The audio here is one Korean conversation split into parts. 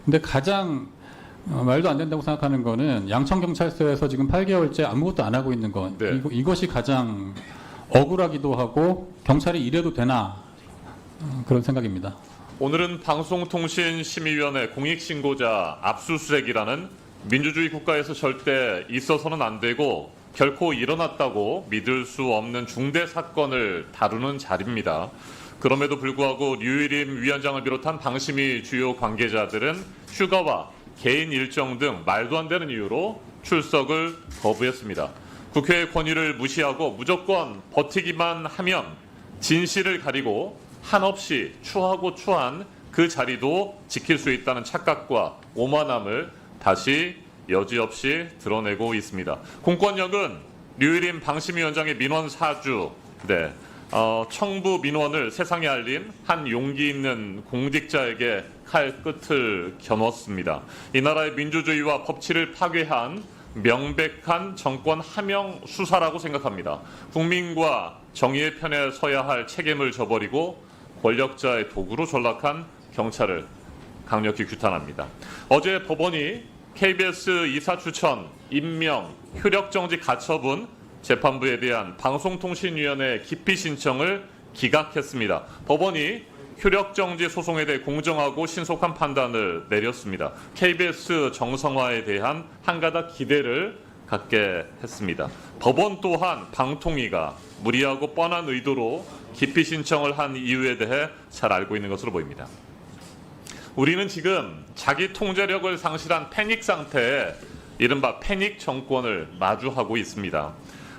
근데 가장 말도 안 된다고 생각하는 거는 양천경찰서에서 지금 8개월째 아무것도 안 하고 있는 것. 네. 이것이 가장 억울하기도 하고 경찰이 이래도 되나 그런 생각입니다. 오늘은 방송통신심의위원회 공익신고자 압수수색이라는 민주주의 국가에서 절대 있어서는 안 되고 결코 일어났다고 믿을 수 없는 중대 사건을 다루는 자리입니다. 그럼에도 불구하고 류일임 위원장을 비롯한 방심위 주요 관계자들은 휴가와 개인 일정 등 말도 안 되는 이유로 출석을 거부했습니다. 국회의 권위를 무시하고 무조건 버티기만 하면 진실을 가리고 한없이 추하고 추한 그 자리도 지킬 수 있다는 착각과 오만함을 다시 여지없이 드러내고 있습니다. 공권력은 류일임 방심위원장의 민원 사주, 청부 민원을 세상에 알린 한 용기 있는 공직자에게 칼 끝을 겨눴습니다. 이 나라의 민주주의와 법치를 파괴한 명백한 정권 하명 수사라고 생각합니다. 국민과 정의의 편에 서야 할 책임을 져버리고 권력자의 도구로 전락한 경찰을 강력히 규탄합니다. 어제 법원이 KBS 이사 추천, 임명, 효력정지 가처분 재판부에 대한 방송통신위원회 기피 신청을 기각했습니다. 법원이 효력정지 소송에 대해 공정하고 신속한 판단을 내렸습니다. KBS 정상화에 대한 한가닥 기대를 갖게 했습니다. 법원 또한 방통위가 무리하고 뻔한 의도로 기피 신청을 한 이유에 대해 잘 알고 있는 것으로 보입니다. 우리는 지금 자기 통제력을 상실한 패닉 상태에 이른바 패닉 정권을 마주하고 있습니다.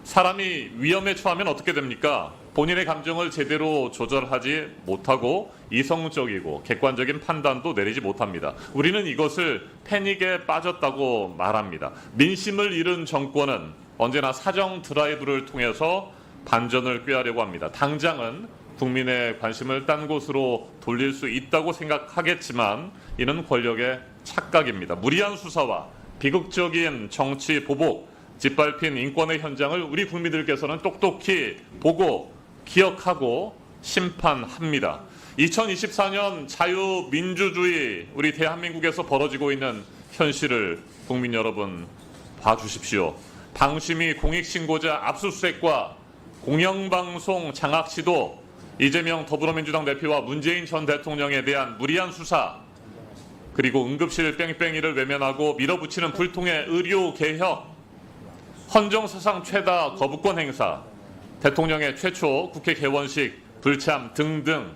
사람이 위험에 처하면 어떻게 됩니까? 본인의 감정을 제대로 조절하지 못하고 이성적이고 객관적인 판단도 내리지 못합니다. 우리는 이것을 패닉에 빠졌다고 말합니다. 민심을 잃은 정권은 언제나 사정 드라이브를 통해서 반전을 꾀하려고 합니다. 당장은 국민의 관심을 딴 곳으로 돌릴 수 있다고 생각하겠지만 이는 권력의 착각입니다. 무리한 수사와 비극적인 정치 보복, 짓밟힌 인권의 현장을 우리 국민들께서는 똑똑히 보고 기억하고 심판합니다. 2024년 자유민주주의 우리 대한민국에서 벌어지고 있는 현실을 국민 여러분 봐주십시오. 방심위 공익신고자 압수수색과 공영방송 장악 시도, 이재명 더불어민주당 대표와 문재인 전 대통령에 대한 무리한 수사, 그리고 응급실 뺑뺑이를 외면하고 밀어붙이는 불통의 의료개혁, 헌정사상 최다 거부권 행사, 대통령의 최초 국회 개원식 불참 등등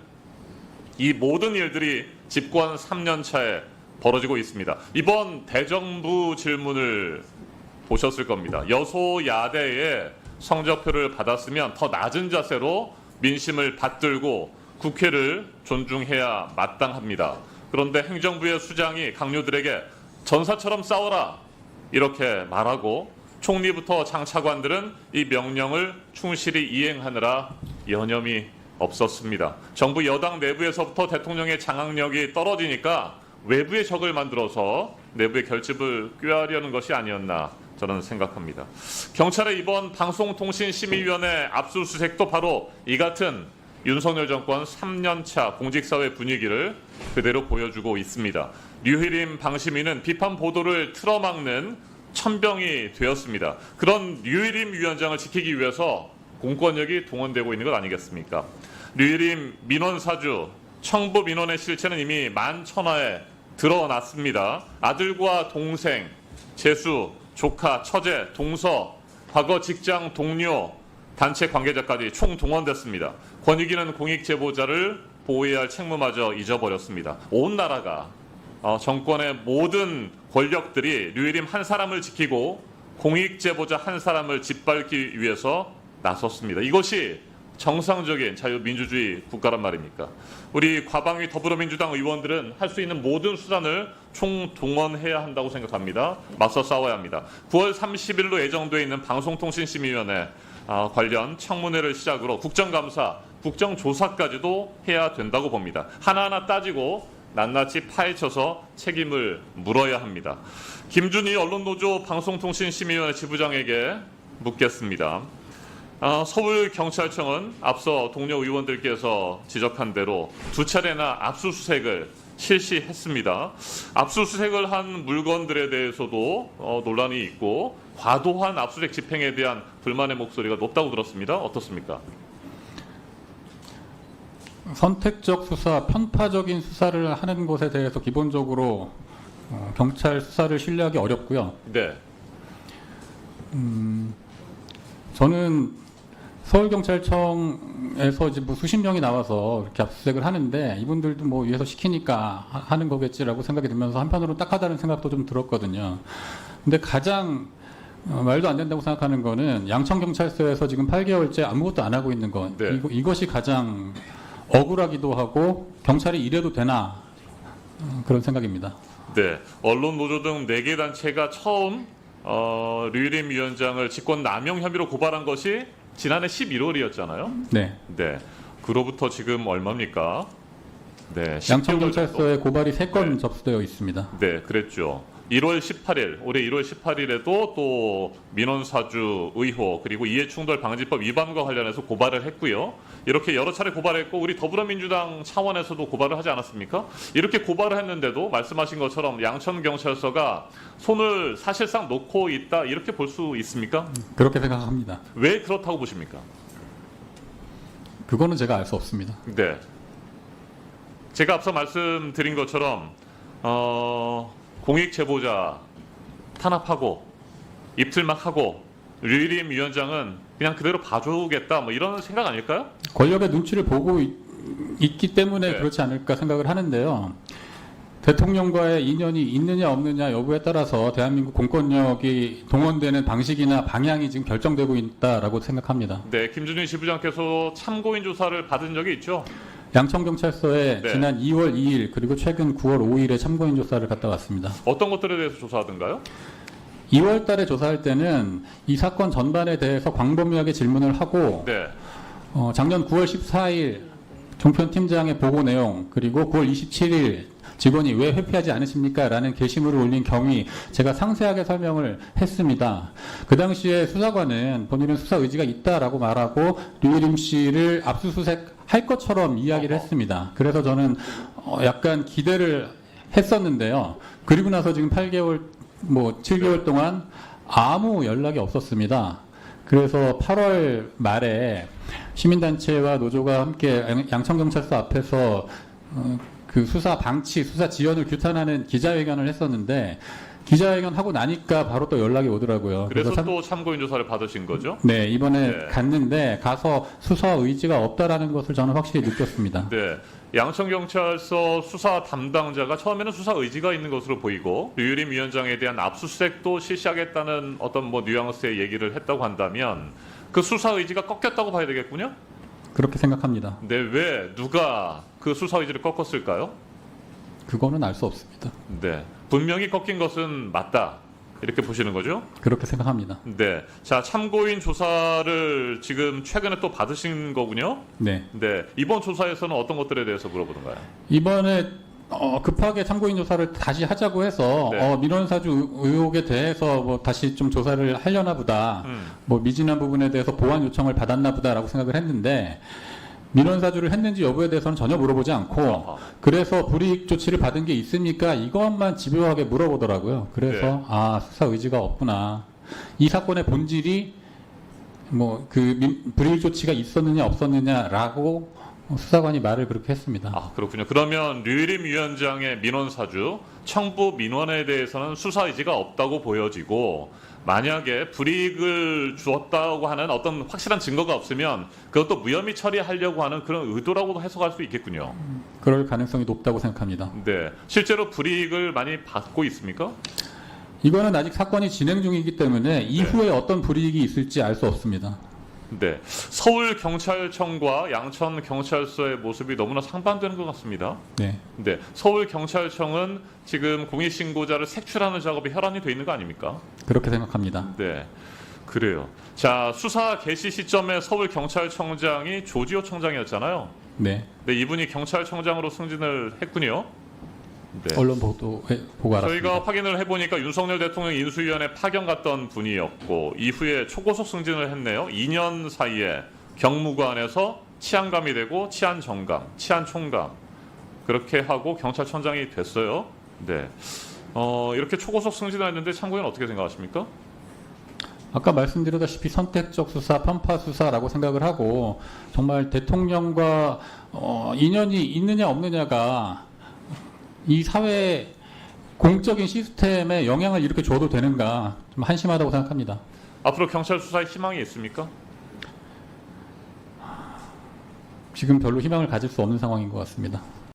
이 모든 일들이 집권 3년 차에 벌어지고 있습니다. 이번 대정부 질문을 보셨을 겁니다. 여소야대의 성적표를 받았으면 더 낮은 자세로 민심을 받들고 국회를 존중해야 마땅합니다. 그런데 행정부의 수장이 강요들에게 전사처럼 싸워라 이렇게 말하고 총리부터 장차관들은 이 명령을 충실히 이행하느라 여념이 없었습니다. 정부 여당 내부에서부터 대통령의 장악력이 떨어지니까 외부의 적을 만들어서 내부의 결집을 꾀하려는 것이 아니었나 저는 생각합니다. 경찰의 이번 방송통신심의위원회 압수수색도 바로 이 같은 윤석열 정권 3년차 공직사회 분위기를 그대로 보여주고 있습니다. 류일임 방심위는 비판 보도를 틀어막는 천병이 되었습니다. 그런 류일임 위원장을 지키기 위해서 공권력이 동원되고 있는 것 아니겠습니까? 류일임 민원 사주, 청부 민원의 실체는 이미 만천하에 드러났습니다. 아들과 동생, 재수, 조카, 처제, 동서, 과거 직장 동료, 단체 관계자까지 총동원됐습니다. 권익위는 공익 제보자를 보호해야 할 책무마저 잊어버렸습니다. 온 나라가 정권의 모든 권력들이 류일임 한 사람을 지키고 공익 제보자 한 사람을 짓밟기 위해서 나섰습니다. 이것이 정상적인 자유민주주의 국가란 말입니까? 우리 과방위 더불어민주당 의원들은 할 수 있는 모든 수단을 총동원해야 한다고 생각합니다. 맞서 싸워야 합니다. 9월 30일로 예정되어 있는 방송통신심의위원회 관련 청문회를 시작으로 국정감사, 국정조사까지도 해야 된다고 봅니다. 하나하나 따지고 낱낱이 파헤쳐서 책임을 물어야 합니다. 김준희 언론노조 방송통신심의위원회 지부장에게 묻겠습니다. 서울경찰청은 앞서 동료 의원들께서 지적한 대로 두 차례나 압수수색을 실시했습니다. 압수수색을 한 물건들에 대해서도 논란이 있고 과도한 압수수색 집행에 대한 불만의 목소리가 높다고 들었습니다. 어떻습니까? 선택적 수사, 편파적인 수사를 하는 것에 대해서 기본적으로 경찰 수사를 신뢰하기 어렵고요. 네. 저는 서울경찰청에서 이제 뭐 수십 명이 나와서 이렇게 압수수색을 하는데 이분들도 뭐 위에서 시키니까 하는 거겠지라고 생각이 들면서 한편으로 딱하다는 생각도 좀 들었거든요. 근데 가장 말도 안 된다고 생각하는 거는 양천경찰서에서 지금 8개월째 아무것도 안 하고 있는 것. 네. 이것이 가장 억울하기도 하고 경찰이 이래도 되나 그런 생각입니다. 네. 언론 노조 등 4개 단체가 처음 류일임 위원장을 직권 남용 혐의로 고발한 것이 지난해 11월이었잖아요. 네. 네. 그로부터 지금 얼마입니까? 네. 10개월 양천경찰서에 고발이 3건 네. 접수되어 있습니다. 네, 그랬죠. 1월 18일, 올해 1월 18일에도 또 민원사주 의혹 그리고 이해충돌 방지법 위반과 관련해서 고발을 했고요. 이렇게 여러 차례 고발했고 우리 더불어민주당 차원에서도 고발을 하지 않았습니까? 이렇게 고발을 했는데도 말씀하신 것처럼 양천경찰서가 손을 사실상 놓고 있다 이렇게 볼 수 있습니까? 그렇게 생각합니다. 왜 그렇다고 보십니까? 그거는 제가 알 수 없습니다. 네. 제가 앞서 말씀드린 것처럼 공익 제보자 탄압하고 입틀막 하고 류일임 위원장은 그냥 그대로 봐주겠다 뭐 이런 생각 아닐까요? 권력의 눈치를 보고 있기 때문에 네. 그렇지 않을까 생각을 하는데요. 대통령과의 인연이 있느냐 없느냐 여부에 따라서 대한민국 공권력이 동원되는 방식이나 방향이 지금 결정되고 있다라고 생각합니다. 네, 김준일 지부장께서 참고인 조사를 받은 적이 있죠. 양천경찰서에 네. 지난 2월 2일 그리고 최근 9월 5일에 참고인 조사를 갔다 왔습니다. 어떤 것들에 대해서 조사하던가요? 2월 달에 조사할 때는 이 사건 전반에 대해서 광범위하게 질문을 하고 네, 작년 9월 14일 종편 팀장의 보고 내용 그리고 9월 27일 직원이 왜 회피하지 않으십니까? 라는 게시물을 올린 경위 제가 상세하게 설명을 했습니다. 그 당시에 수사관은 본인은 수사 의지가 있다라고 말하고 류일임 씨를 압수수색 할 것처럼 이야기를 했습니다. 그래서 저는 약간 기대를 했었는데요. 그리고 나서 지금 8개월, 7개월 동안 아무 연락이 없었습니다. 그래서 8월 말에 시민단체와 노조가 함께 양천경찰서 앞에서 그 수사 방치, 수사 지연을 규탄하는 기자회견을 했었는데 기자회견 하고 나니까 바로 또 연락이 오더라고요. 그래서 또 참고인 조사를 받으신 거죠? 네, 이번에 네. 갔는데 가서 수사 의지가 없다라는 것을 저는 확실히 느꼈습니다. 네, 양천경찰서 수사 담당자가 처음에는 수사 의지가 있는 것으로 보이고 류일임 위원장에 대한 압수수색도 실시하겠다는 어떤 뉘앙스의 얘기를 했다고 한다면 그 수사 의지가 꺾였다고 봐야 되겠군요? 그렇게 생각합니다. 네, 왜 누가 그 수사 의지를 꺾었을까요? 그거는 알 수 없습니다. 네, 분명히 꺾인 것은 맞다 이렇게 보시는 거죠? 그렇게 생각합니다. 네, 자 참고인 조사를 지금 최근에 또 받으신 거군요. 네. 네, 이번 조사에서는 어떤 것들에 대해서 물어보던가요? 이번에 급하게 참고인 조사를 다시 하자고 해서 네. 민원사주 의혹에 대해서 뭐 다시 좀 조사를 하려나 보다. 뭐 미진한 부분에 대해서 보완 요청을 받았나 보다라고 생각을 했는데 민원사주를 했는지 여부에 대해서는 전혀 물어보지 않고 아하. 그래서 불이익 조치를 받은 게 있습니까? 이것만 집요하게 물어보더라고요. 그래서 네. 수사 의지가 없구나. 이 사건의 본질이 불이익 조치가 있었느냐 없었느냐라고 수사관이 말을 그렇게 했습니다. 아, 그렇군요. 그러면 류일임 위원장의 민원사주 청부 민원에 대해서는 수사 의지가 없다고 보여지고 만약에 불이익을 주었다고 하는 어떤 확실한 증거가 없으면 그것도 무혐의 처리하려고 하는 그런 의도라고도 해석할 수 있겠군요. 그럴 가능성이 높다고 생각합니다. 네, 실제로 불이익을 많이 받고 있습니까? 이거는 아직 사건이 진행 중이기 때문에 이후에 어떤 불이익이 있을지 알 수 없습니다. 네, 서울경찰청과 양천경찰서의 모습이 너무나 상반되는 것 같습니다. 네. 네, 서울경찰청은 지금 공익신고자를 색출하는 작업이 혈안이 돼 있는 거 아닙니까? 그렇게 생각합니다. 네, 그래요. 자, 수사 개시 시점에 서울경찰청장이 조지호 청장이었잖아요. 네. 네, 이분이 경찰청장으로 승진을 했군요. 네. 언론 보고 알았습니다. 저희가 확인을 해보니까 윤석열 대통령 인수위원회 파견 갔던 분이었고 이후에 초고속 승진을 했네요. 2년 사이에 경무관에서 치안감이 되고 치안정감, 치안총감 그렇게 하고 경찰청장이 됐어요. 네. 이렇게 초고속 승진했는데 참고인 어떻게 생각하십니까? 아까 말씀드렸다시피 선택적 수사, 편파 수사라고 생각을 하고 정말 대통령과 인연이 있느냐 없느냐가 이 사회 공적인 시스템에 영향을 이렇게 줘도 되는가 좀 한심하다고 생각합니다. 앞으로 경찰 수사에 희망이 있습니까? 지금 별로 희망을 가질 수 없는 상황인 것 같습니다.